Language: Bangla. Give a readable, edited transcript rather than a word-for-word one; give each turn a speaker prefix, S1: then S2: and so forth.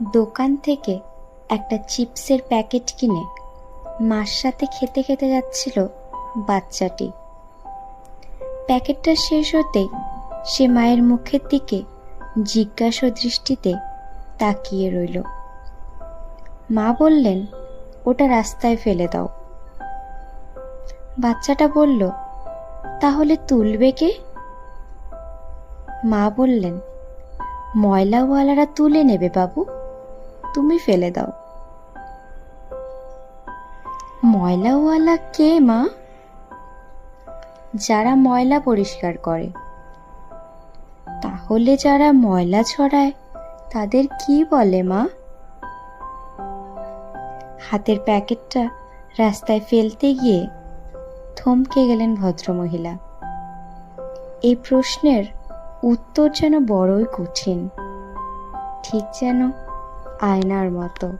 S1: দোকান থেকে একটা চিপসের প্যাকেট কিনে মার সাথে খেতে খেতে যাচ্ছিল বাচ্চাটি। প্যাকেটটা শেষ হতেই সে মায়ের মুখের দিকে জিজ্ঞাসা দৃষ্টিতে তাকিয়ে রইল। মা বললেন, ওটা রাস্তায় ফেলে দাও। বাচ্চাটা বলল, তাহলে তুলবে কে? মা বললেন, ময়লাওয়ালারা তুলে নেবে বাবু, তুমি ফেলে দাও। ময়লাওয়ালা কে মা? যারা ময়লা পরিষ্কার করে। তাহলে যারা ময়লা ছড়ায় তাদের কি বলে মা? হাতের প্যাকেটটা রাস্তায় ফেলতে গিয়ে থমকে গেলেন ভদ্রমহিলা। এই প্রশ্নের উত্তর যেন বড়ই কঠিন, ঠিক যেন আয়নার মতো।